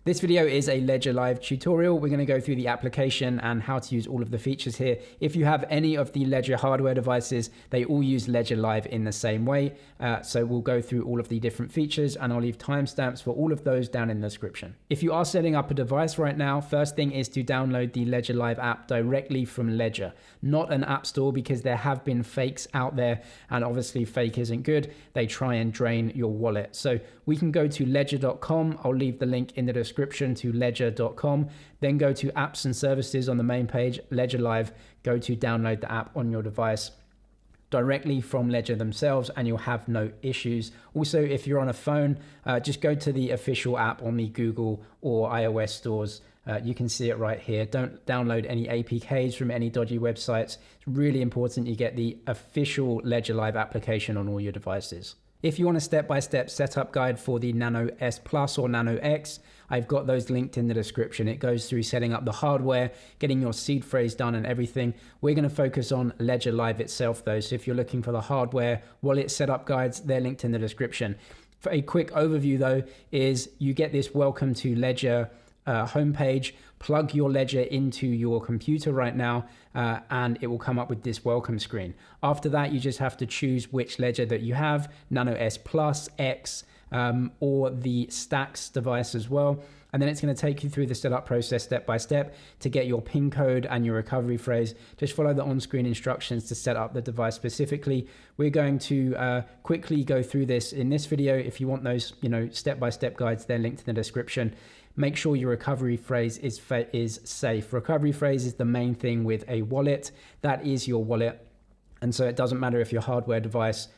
This video is a Ledger Live tutorial. We're going to go through the application and how to use all of the features here. If you have any of the Ledger hardware devices, they all use Ledger Live in the same way. So we'll go through all of the different features and I'll leave timestamps for all of those down in the description. If you are setting up a device right now, first thing is to download the Ledger Live app directly from Ledger, not an app store, because there have been fakes out there and obviously fake isn't good. They try and drain your wallet. So we can go to ledger.com. I'll leave the link in the description to ledger.com. Then go to apps and services on the main page, Ledger Live. Go to download the app on your device directly from Ledger themselves and you'll have no issues. Also, if you're on a phone, just go to the official app on the Google or iOS stores. You can see it right here. Don't download any APKs from any dodgy websites. It's really important you get the official Ledger Live application on all your devices. If you want a step-by-step setup guide for the Nano S Plus or Nano X, I've got those linked in the description. It goes through setting up the hardware, getting your seed phrase done and everything. We're going to focus on Ledger Live itself though. So if you're looking for the hardware wallet setup guides, they're linked in the description. For a quick overview though, is you get this welcome to Ledger homepage, plug your Ledger into your computer right now, and it will come up with this welcome screen. After that, you just have to choose which Ledger that you have, Nano S Plus, X, or the Stacks device as well. And then it's going to take you through the setup process step by step to get your PIN code and your recovery phrase. Just follow the on-screen instructions to set up the device specifically. We're going to quickly go through this in this video. If you want those, step-by-step guides, they're linked in the description. Make sure your recovery phrase is safe. Recovery phrase is the main thing with a wallet. That is your wallet. And so it doesn't matter if your hardware device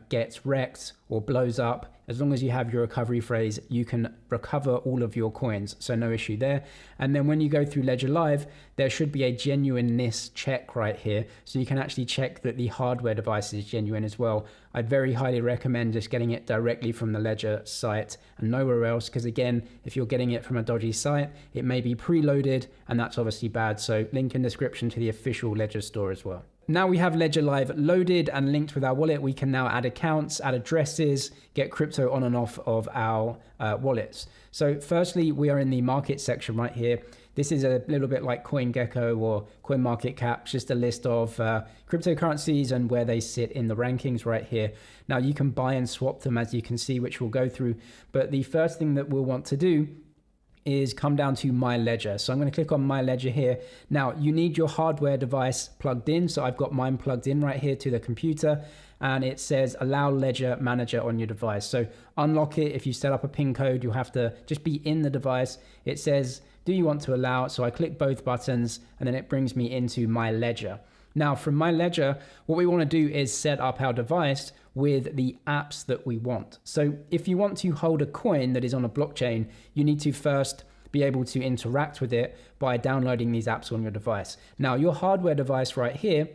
gets wrecked or blows up. As long as you have your recovery phrase, you can recover all of your coins. So no issue there. And then when you go through Ledger Live, there should be a genuineness check right here. So you can actually check that the hardware device is genuine as well. I'd very highly recommend just getting it directly from the Ledger site and nowhere else. Because again, if you're getting it from a dodgy site, it may be preloaded and that's obviously bad. So link in description to the official Ledger store as well. Now we have Ledger Live loaded and linked with our wallet. We can now add accounts, add addresses, get crypto on and off of our wallets. So firstly, we are in the market section right here. This is a little bit like CoinGecko or CoinMarketCap, just a list of cryptocurrencies and where they sit in the rankings right here. Now you can buy and swap them, as you can see, which we'll go through. But the first thing that we'll want to do is come down to My Ledger. So I'm going to click on My Ledger here. Now you need your hardware device plugged in. So I've got mine plugged in right here to the computer and it says allow Ledger Manager on your device. So unlock it. If you set up a PIN code, you'll have to just be in the device. It says, do you want to allow? So I click both buttons and then it brings me into My Ledger. Now from My Ledger, what we want to do is set up our device with the apps that we want. So if you want to hold a coin that is on a blockchain, you need to first be able to interact with it by downloading these apps on your device. Now your hardware device right here,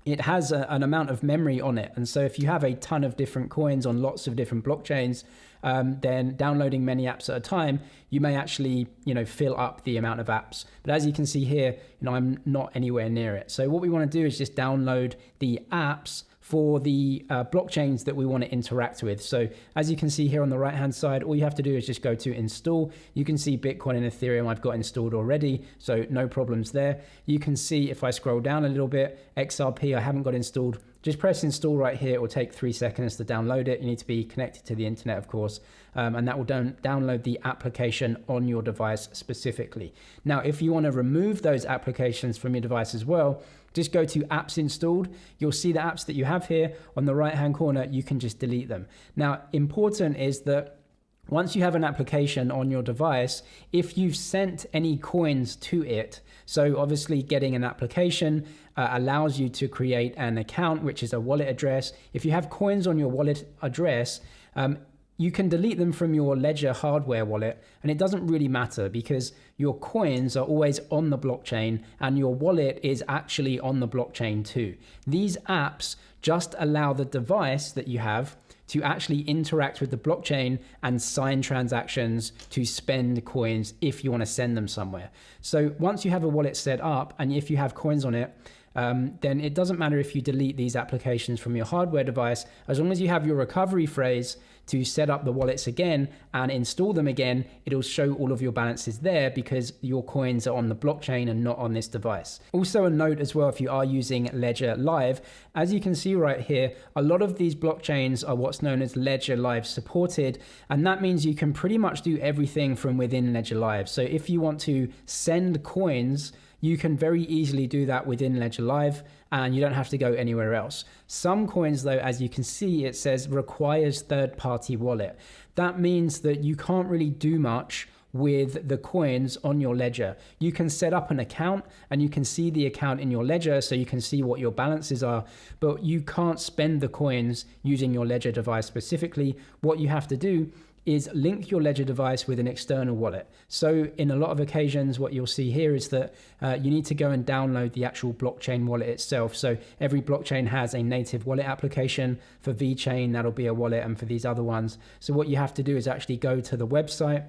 it has an amount of memory on it. And so if you have a ton of different coins on lots of different blockchains, then downloading many apps at a time, you may actually, fill up the amount of apps. But as you can see here, I'm not anywhere near it. So what we want to do is just download the apps for the blockchains that we want to interact with. So as you can see here on the right hand side, all you have to do is just go to install. You can see Bitcoin and Ethereum I've got installed already, so no problems there. You can see if I scroll down a little bit, XRP I haven't got installed. Just press install right here. It will take 3 seconds to download it. You need to be connected to the internet, of course, and that will download the application on your device specifically. Now, if you want to remove those applications from your device as well, just go to apps installed. You'll see the apps that you have here on the right hand corner. You can just delete them. Now, important is that once you have an application on your device, if you've sent any coins to it, so obviously getting an application allows you to create an account, which is a wallet address. If you have coins on your wallet address, you can delete them from your Ledger hardware wallet, and it doesn't really matter because your coins are always on the blockchain and your wallet is actually on the blockchain too. These apps just allow the device that you have to actually interact with the blockchain and sign transactions to spend coins if you want to send them somewhere. So once you have a wallet set up and if you have coins on it, then it doesn't matter if you delete these applications from your hardware device, as long as you have your recovery phrase to set up the wallets again and install them again, it'll show all of your balances there because your coins are on the blockchain and not on this device. Also a note as well, if you are using Ledger Live, as you can see right here, a lot of these blockchains are what's known as Ledger Live supported, and that means you can pretty much do everything from within Ledger Live. So if you want to send coins, you can very easily do that within Ledger Live and you don't have to go anywhere else. Some coins though, as you can see, it says requires third-party wallet. That means that you can't really do much with the coins on your ledger. You can set up an account and you can see the account in your ledger so you can see what your balances are, but you can't spend the coins using your ledger device specifically. What you have to do is link your ledger device with an external wallet. So in a lot of occasions, what you'll see here is that you need to go and download the actual blockchain wallet itself. So every blockchain has a native wallet application. For VeChain, that'll be a wallet, and for these other ones. So what you have to do is actually go to the website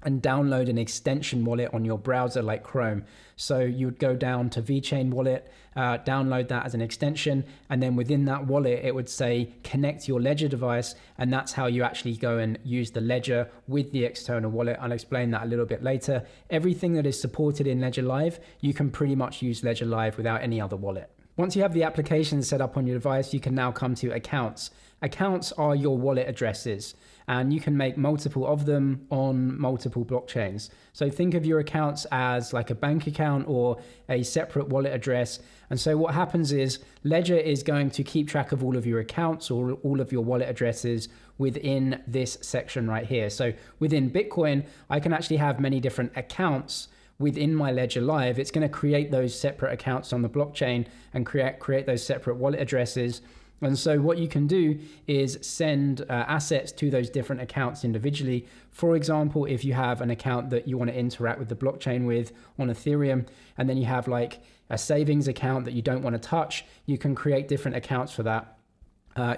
and download an extension wallet on your browser like Chrome. So you would go down to VeChain wallet, download that as an extension, and then within that wallet, it would say connect your Ledger device, and that's how you actually go and use the Ledger with the external wallet. I'll explain that a little bit later. Everything that is supported in Ledger Live, you can pretty much use Ledger Live without any other wallet. Once you have the application set up on your device, you can now come to accounts. Accounts are your wallet addresses, and you can make multiple of them on multiple blockchains. So think of your accounts as like a bank account or a separate wallet address. And so what happens is Ledger is going to keep track of all of your accounts or all of your wallet addresses within this section right here. So within Bitcoin, I can actually have many different accounts within my Ledger Live. It's going to create those separate accounts on the blockchain and create those separate wallet addresses. And so what you can do is send assets to those different accounts individually. For example, if you have an account that you want to interact with the blockchain with on Ethereum, and then you have like a savings account that you don't want to touch, you can create different accounts for that.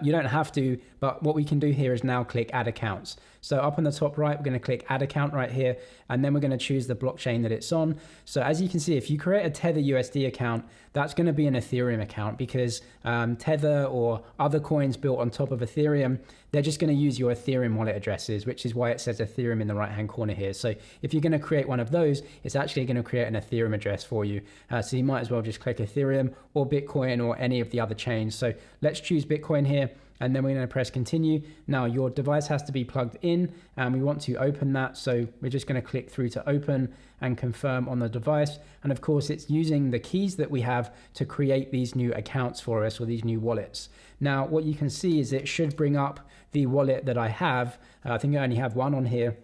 You don't have to, but what we can do here is now click add accounts. So up on the top right, we're going to click add account right here, and then we're going to choose the blockchain that it's on. So as you can see, if you create a Tether USD account, that's going to be an Ethereum account because Tether or other coins built on top of Ethereum, they're just going to use your Ethereum wallet addresses, which is why it says Ethereum in the right-hand corner here. So if you're going to create one of those, it's actually going to create an Ethereum address for you. So you might as well just click Ethereum or Bitcoin or any of the other chains. So let's choose Bitcoin here, and then we're going to press continue. Now your device has to be plugged in and we want to open that. So we're just going to click through to open and confirm on the device. And of course it's using the keys that we have to create these new accounts for us, or these new wallets. Now what you can see is it should bring up the wallet that I have. I think I only have one on here,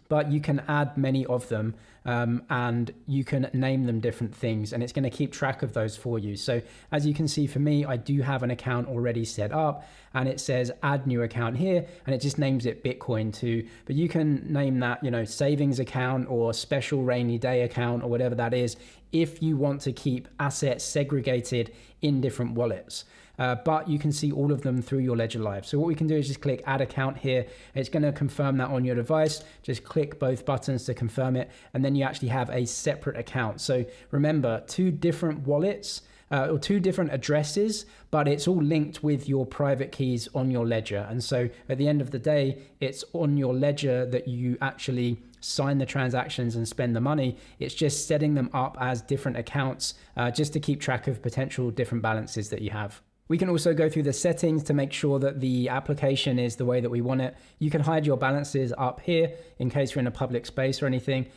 but you can add many of them and you can name them different things, and it's going to keep track of those for you. So as you can see, for me, I do have an account already set up, and it says add new account here, and it just names it Bitcoin too. But you can name that, you know, savings account or special rainy day account or whatever that is, if you want to keep assets segregated in different wallets. But you can see all of them through your Ledger Live. So what we can do is just click add account here. It's going to confirm that on your device. Just click both buttons to confirm it, and then you actually have a separate account. So remember, two different wallets or two different addresses, but it's all linked with your private keys on your Ledger. And so at the end of the day, it's on your Ledger that you actually sign the transactions and spend the money. It's just setting them up as different accounts just to keep track of potential different balances that you have. We can also go through the settings to make sure that the application is the way that we want it. You can hide your balances up here in case you're in a public space or anything.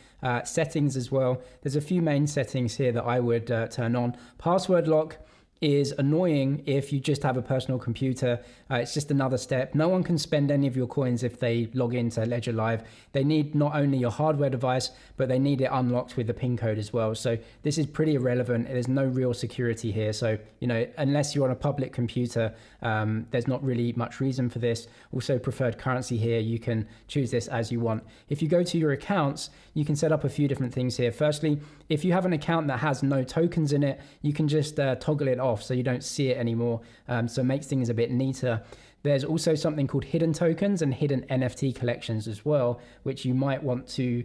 Settings as well. There's a few main settings here that I would turn on. Password lock is annoying if you just have a personal computer. It's just another step. No one can spend any of your coins if they log into Ledger Live. They need not only your hardware device, but they need it unlocked with the PIN code as well. So this is pretty irrelevant. There's no real security here. So, you know, unless you're on a public computer, there's not really much reason for this. Also, preferred currency here, you can choose this as you want. If you go to your accounts, you can set up a few different things here. Firstly, if you have an account that has no tokens in it, you can just toggle it off so you don't see it anymore. So it makes things a bit neater. There's also something called hidden tokens and hidden NFT collections as well, which you might want to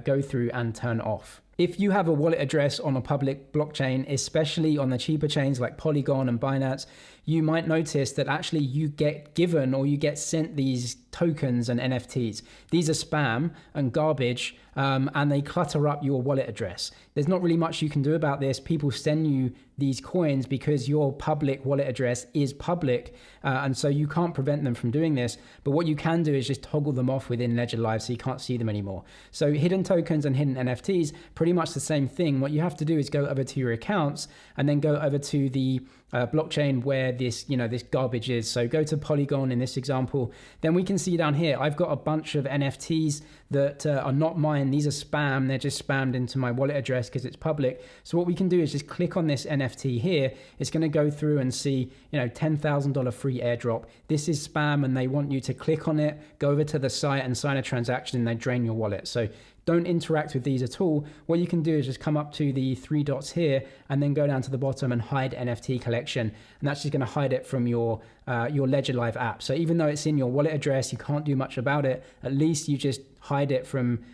go through and turn off. If you have a wallet address on a public blockchain, especially on the cheaper chains like Polygon and Binance, you might notice that actually you get given or you get sent these tokens and NFTs. These are spam and garbage, and they clutter up your wallet address. There's not really much you can do about this. People send you these coins because your public wallet address is public, and so you can't prevent them from doing this. But what you can do is just toggle them off within Ledger Live so you can't see them anymore. So hidden tokens and hidden NFTs, pretty much the same thing. What you have to do is go over to your accounts and then go over to the blockchain where this garbage is. So go to Polygon in this example. Then we can see down here, I've got a bunch of NFTs that are not mine. These are spam. They're just spammed into my wallet address because it's public. So what we can do is just click on this NFT here. It's going to go through and see, $10,000 free airdrop. This is spam and they want you to click on it, go over to the site and sign a transaction, and they drain your wallet. So don't interact with these at all. What you can do is just come up to the three dots here and then go down to the bottom and hide NFT collection. And that's just going to hide it from your Ledger Live app. So even though it's in your wallet address, you can't do much about it. At least you just hide it from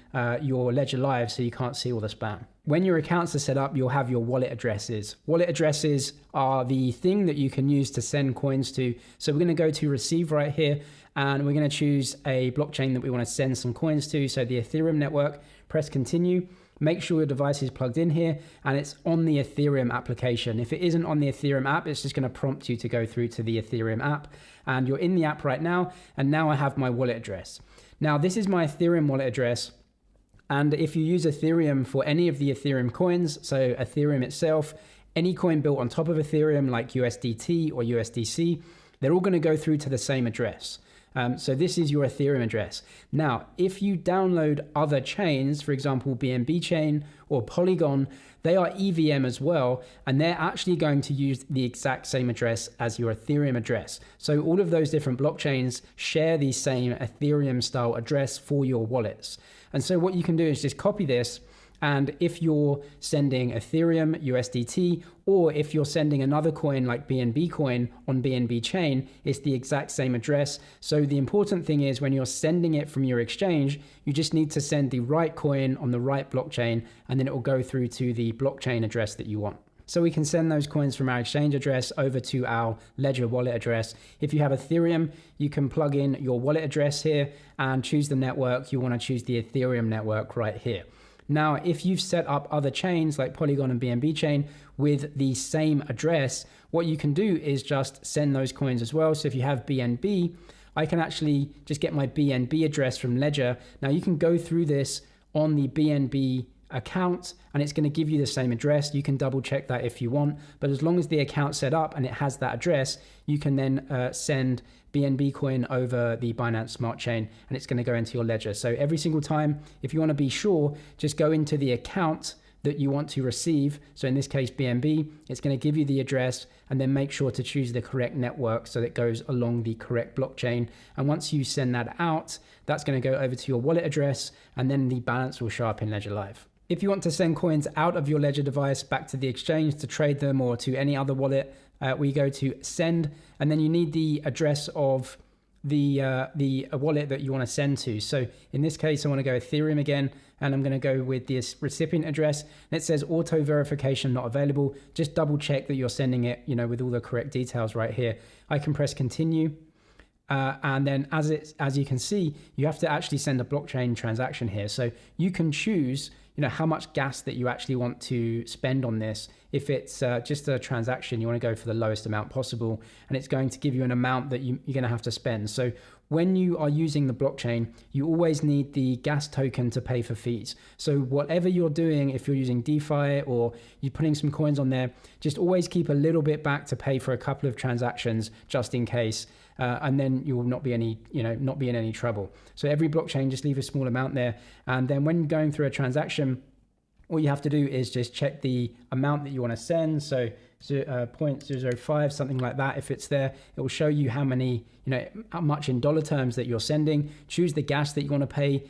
your Ledger Live so you can't see all the spam. When your accounts are set up, you'll have your wallet addresses. Wallet addresses are the thing that you can use to send coins to. So we're going to go to receive right here, and we're going to choose a blockchain that we want to send some coins to. So the Ethereum network, press continue. Make sure your device is plugged in here and it's on the Ethereum application. If it isn't on the Ethereum app, it's just going to prompt you to go through to the Ethereum app, and you're in the app right now. And now I have my wallet address. Now this is my Ethereum wallet address. And if you use Ethereum for any of the Ethereum coins, so Ethereum itself, any coin built on top of Ethereum like USDT or USDC, they're all going to go through to the same address. So this is your Ethereum address. Now, if you download other chains, for example, BNB chain or Polygon, they are EVM as well, and they're actually going to use the exact same address as your Ethereum address. So all of those different blockchains share the same Ethereum style address for your wallets. And so what you can do is just copy this. And if you're sending Ethereum, USDT, or if you're sending another coin like BNB coin on BNB chain, it's the exact same address. So the important thing is when you're sending it from your exchange, you just need to send the right coin on the right blockchain, and then it will go through to the blockchain address that you want. So we can send those coins from our exchange address over to our Ledger wallet address. If you have Ethereum, you can plug in your wallet address here and choose the network. You want to choose the Ethereum network right here. Now, if you've set up other chains like Polygon and BNB chain with the same address, what you can do is just send those coins as well. So if you have BNB, I can actually just get my BNB address from Ledger. Now you can go through this on the BNB account and it's going to give you the same address. You can double check that if you want, but as long as the account's set up and it has that address, you can then send BNB coin over the Binance Smart Chain and it's going to go into your ledger. So every single time, if you want to be sure, just go into the account that you want to receive. So in this case, BNB, it's going to give you the address and then make sure to choose the correct network so that it goes along the correct blockchain. And once you send that out, that's going to go over to your wallet address and then the balance will show up in Ledger Live. If you want to send coins out of your Ledger device back to the exchange to trade them or to any other wallet, we go to send, and then you need the address of the wallet that you want to send to. So in this case, I want to go Ethereum again, and I'm going to go with this recipient address. And it says auto verification not available. Just double check that you're sending it, with all the correct details right here. I can press continue. And then as you can see, you have to actually send a blockchain transaction here. So you can choose how much gas that you actually want to spend on this. If it's just a transaction, you want to go for the lowest amount possible, and it's going to give you an amount that you're going to have to spend. So when you are using the blockchain, you always need the gas token to pay for fees. So whatever you're doing, if you're using DeFi or you're putting some coins on there, just always keep a little bit back to pay for a couple of transactions just in case. And then you will not be in any trouble. So every blockchain, just leave a small amount there. And then when going through a transaction, all you have to do is just check the amount that you want to send. So 0.005, something like that. If it's there, it will show you how much in dollar terms that you're sending. Choose the gas that you want to pay.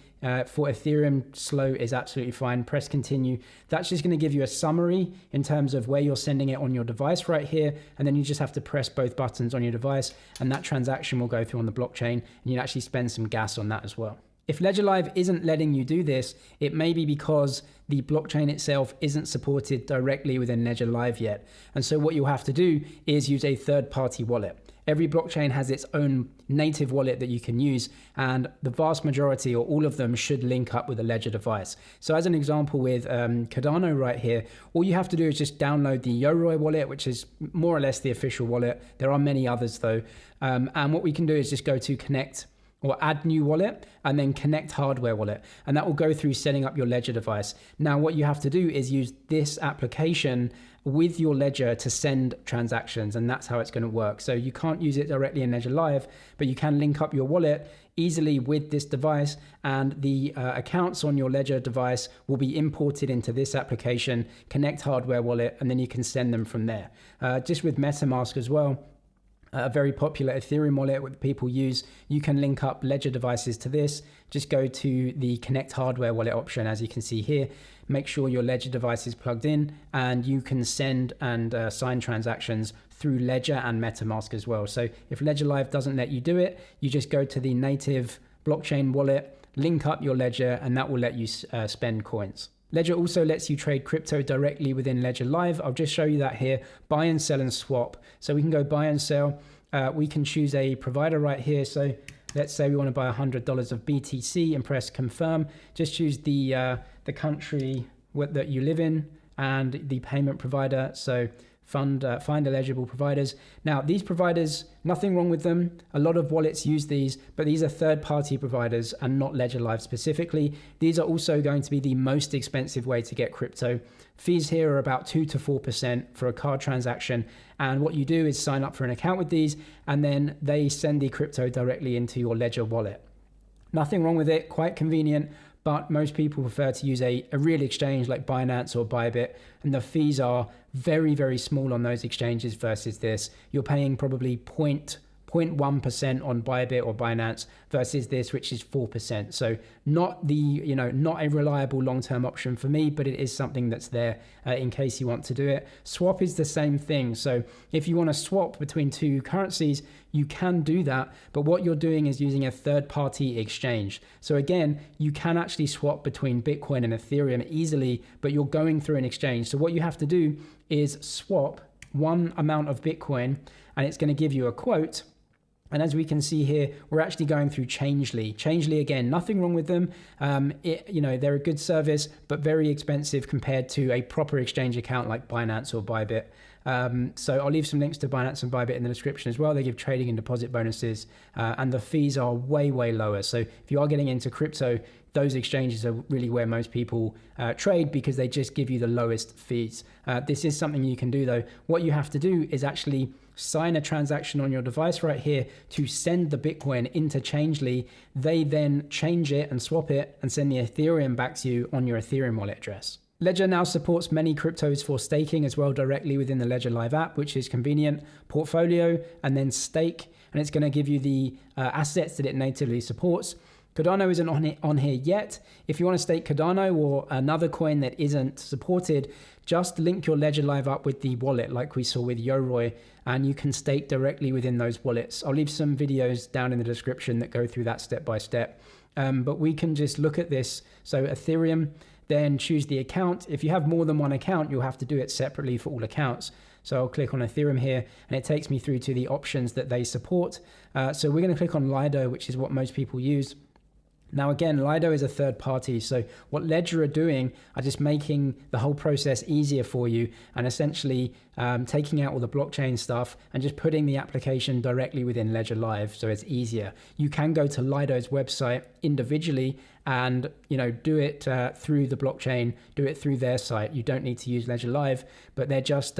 For Ethereum, slow is absolutely fine. Press continue. That's just going to give you a summary in terms of where you're sending it on your device right here. And then you just have to press both buttons on your device and that transaction will go through on the blockchain and you can actually spend some gas on that as well. If Ledger Live isn't letting you do this, it may be because the blockchain itself isn't supported directly within Ledger Live yet. And so what you'll have to do is use a third-party wallet. Every blockchain has its own native wallet that you can use, and the vast majority or all of them should link up with a Ledger device. So as an example with Cardano right here, all you have to do is just download the Yoroi wallet, which is more or less the official wallet. There are many others though. And what we can do is just go to connect or add new wallet and then connect hardware wallet. And that will go through setting up your Ledger device. Now, what you have to do is use this application with your Ledger to send transactions, and that's how it's going to work. So you can't use it directly in Ledger Live, but you can link up your wallet easily with this device, and the accounts on your Ledger device will be imported into this application, connect hardware wallet, and then you can send them from there. Just with MetaMask as well, a very popular Ethereum wallet that people use, you can link up Ledger devices to this. Just go to the connect hardware wallet option, as you can see here. Make sure your Ledger device is plugged in, and you can send and sign transactions through Ledger and MetaMask as well. So if Ledger Live doesn't let you do it, you just go to the native blockchain wallet, link up your Ledger, and that will let you spend coins. Ledger also lets you trade crypto directly within Ledger Live. I'll just show you that here. Buy and sell and swap. So we can go buy and sell. We can choose a provider right here. So let's say we want to buy $100 of BTC and press confirm. Just choose the country that you live in and the payment provider. So find eligible providers. Now, these providers, nothing wrong with them. A lot of wallets use these, but these are third-party providers and not Ledger Live specifically. These are also going to be the most expensive way to get crypto. Fees here are about 2 to 4% for a card transaction. And what you do is sign up for an account with these, and then they send the crypto directly into your Ledger wallet. Nothing wrong with it, quite convenient, but most people prefer to use a real exchange like Binance or Bybit, and the fees are very, very small on those exchanges versus this. You're paying probably 0.1% on Bybit or Binance versus this, which is 4%. So not a reliable long-term option for me, but it is something that's there in case you want to do it. Swap is the same thing. So if you want to swap between two currencies, you can do that, but what you're doing is using a third-party exchange. So again, you can actually swap between Bitcoin and Ethereum easily, but you're going through an exchange. So what you have to do is swap one amount of Bitcoin, and it's going to give you a quote. And as we can see here, we're actually going through Changely. Changely, again, nothing wrong with them. They're a good service, but very expensive compared to a proper exchange account like Binance or Bybit. So I'll leave some links to Binance and Bybit in the description as well. They give trading and deposit bonuses, and the fees are way, way lower. So if you are getting into crypto, those exchanges are really where most people trade because they just give you the lowest fees. This is something you can do though. What you have to do is actually sign a transaction on your device right here to send the Bitcoin into Changely. They then change it and swap it and send the Ethereum back to you on your Ethereum wallet address. Ledger now supports many cryptos for staking as well directly within the Ledger Live app, which is convenient. Portfolio and then stake, and it's going to give you the assets that it natively supports. Cardano isn't on here yet. If you want to stake Cardano or another coin that isn't supported, just link your Ledger Live up with the wallet like we saw with Yoroi, and you can stake directly within those wallets. I'll leave some videos down in the description that go through that step by step. But we can just look at this. So Ethereum, then choose the account. If you have more than one account, you'll have to do it separately for all accounts. So I'll click on Ethereum here, and it takes me through to the options that they support. So we're going to click on Lido, which is what most people use. Now again, Lido is a third party, so what Ledger are doing are just making the whole process easier for you and essentially taking out all the blockchain stuff and just putting the application directly within Ledger Live so it's easier. You can go to Lido's website individually and do it through the blockchain, do it through their site. You don't need to use Ledger Live, but they're just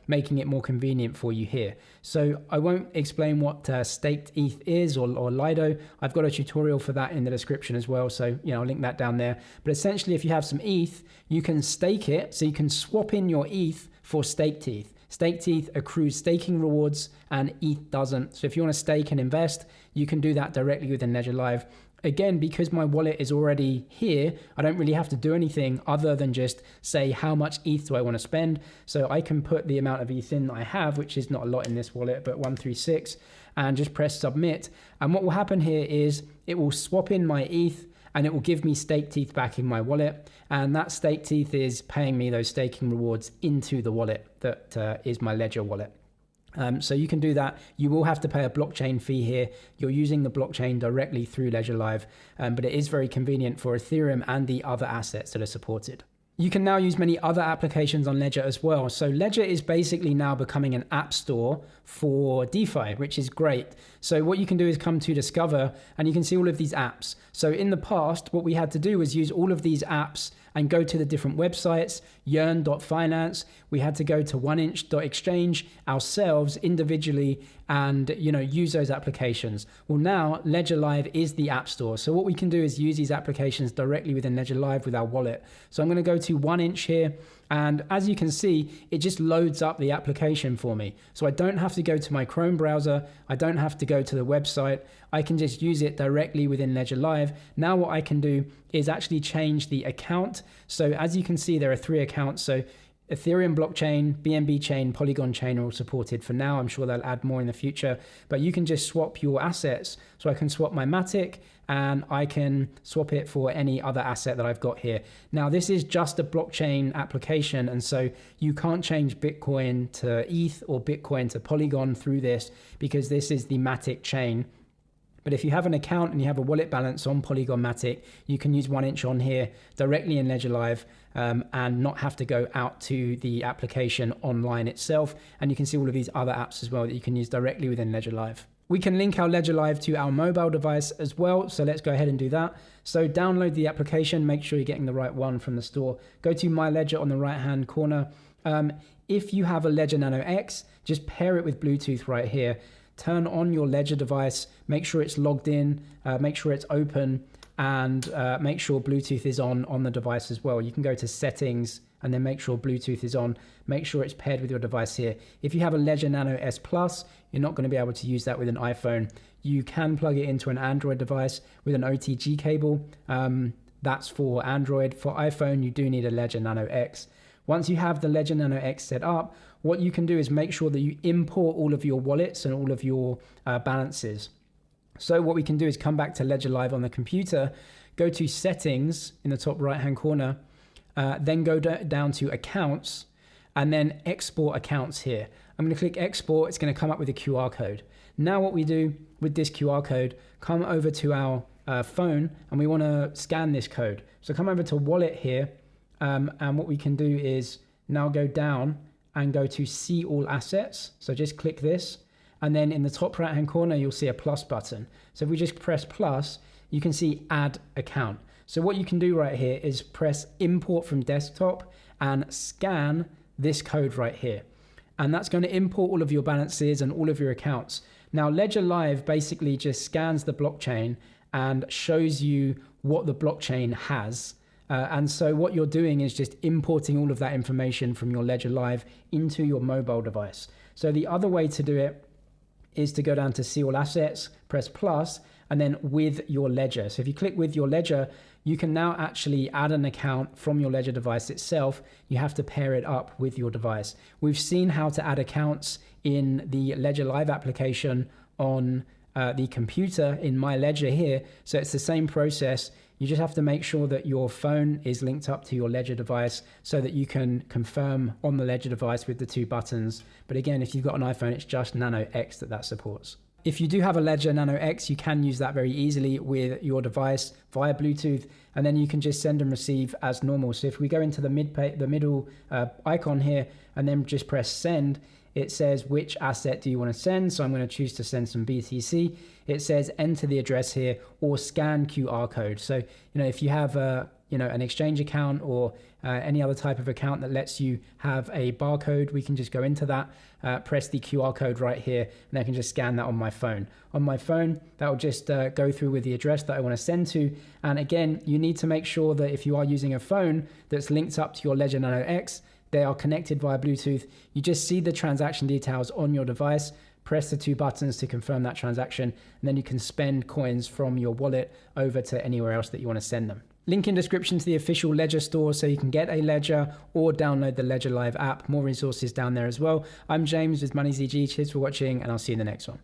making it more convenient for you here. So I won't explain what staked ETH is or Lido. I've got a tutorial for that in the description as well, so I'll link that down there. But essentially, if you have some ETH, you can stake it, so you can swap in your ETH for staked ETH. Staked ETH accrues staking rewards and ETH doesn't. So if you want to stake and invest, you can do that directly within Ledger Live. Again, because my wallet is already here, I don't really have to do anything other than just say how much ETH do I want to spend. So I can put the amount of ETH in that I have, which is not a lot in this wallet, but 136, and just press submit. And what will happen here is it will swap in my ETH and it will give me staked ETH back in my wallet. And that staked ETH is paying me those staking rewards into the wallet that is my Ledger wallet. So you can do that. You will have to pay a blockchain fee here. You're using the blockchain directly through Ledger Live, but it is very convenient for Ethereum and the other assets that are supported. You can now use many other applications on Ledger as well. So Ledger is basically now becoming an app store for DeFi, which is great. So what you can do is come to Discover and you can see all of these apps. So in the past, what we had to do was use all of these apps and go to the different websites, yearn.finance. We had to go to 1inch.exchange ourselves individually and use those applications. Well, now Ledger Live is the app store. So what we can do is use these applications directly within Ledger Live with our wallet. So I'm going to go to 1inch here. And as you can see, it just loads up the application for me. So I don't have to go to my Chrome browser. I don't have to go to the website. I can just use it directly within Ledger Live. Now what I can do is actually change the account. So as you can see, there are 3 accounts. So Ethereum blockchain, BNB chain, Polygon chain are all supported for now. I'm sure they'll add more in the future, but you can just swap your assets. So I can swap my Matic and I can swap it for any other asset that I've got here. Now, this is just a blockchain application, and so you can't change Bitcoin to ETH or Bitcoin to Polygon through this because this is the Matic chain. But if you have an account and you have a wallet balance on Polygon Matic, you can use 1inch on here directly in Ledger Live and not have to go out to the application online itself. And you can see all of these other apps as well that you can use directly within Ledger Live. We can link our Ledger Live to our mobile device as well. So let's go ahead and do that. So download the application, make sure you're getting the right one from the store. Go to My Ledger on the right-hand corner. If you have a Ledger Nano X, just pair it with Bluetooth right here. Turn on your Ledger device, make sure it's logged in, make sure it's open, and make sure Bluetooth is on the device as well. You can go to settings and then make sure Bluetooth is on. Make sure it's paired with your device here. If you have a Ledger Nano S Plus, you're not going to be able to use that with an iPhone. You can plug it into an Android device with an OTG cable. That's for Android. For iPhone, you do need a Ledger Nano X. Once you have the Ledger Nano X set up, what you can do is make sure that you import all of your wallets and all of your balances. So what we can do is come back to Ledger Live on the computer, go to settings in the top right-hand corner, then go down to accounts, and then export accounts here. I'm going to click export. It's going to come up with a QR code. Now what we do with this QR code, come over to our phone, and we want to scan this code. So come over to wallet here, and what we can do is now go down and go to see all assets. So just click this, and then in the top right hand corner you'll see a plus button. So if we just press plus, you can see add account. So what you can do right here is press import from desktop and scan this code right here, and that's going to import all of your balances and all of your accounts. Now Ledger Live basically just scans the blockchain and shows you what the blockchain has. And so what you're doing is just importing all of that information from your Ledger Live into your mobile device. So the other way to do it is to go down to see all assets, press plus, and then with your Ledger. So if you click with your Ledger, you can now actually add an account from your Ledger device itself. You have to pair it up with your device. We've seen how to add accounts in the Ledger Live application on the computer in My Ledger here. So it's the same process. You just have to make sure that your phone is linked up to your Ledger device so that you can confirm on the Ledger device with the 2 buttons. But again, if you've got an iPhone, it's just Nano X that supports. If you do have a Ledger Nano X, you can use that very easily with your device via Bluetooth, and then you can just send and receive as normal. So if we go into the middle icon here and then just press send, it says which asset do you want to send. So I'm going to choose to send some BTC. It says enter the address here or scan QR code. So if you have an exchange account or any other type of account that lets you have a barcode, we can just go into that, press the QR code right here, and I can just scan that on my phone. On my phone, that will just go through with the address that I want to send to. And again, you need to make sure that if you are using a phone that's linked up to your Ledger Nano X, they are connected via Bluetooth. You just see the transaction details on your device, press the 2 buttons to confirm that transaction, and then you can spend coins from your wallet over to anywhere else that you want to send them. Link in description to the official Ledger store so you can get a Ledger or download the Ledger Live app. More resources down there as well. I'm James with MoneyZG. Cheers for watching, and I'll see you in the next one.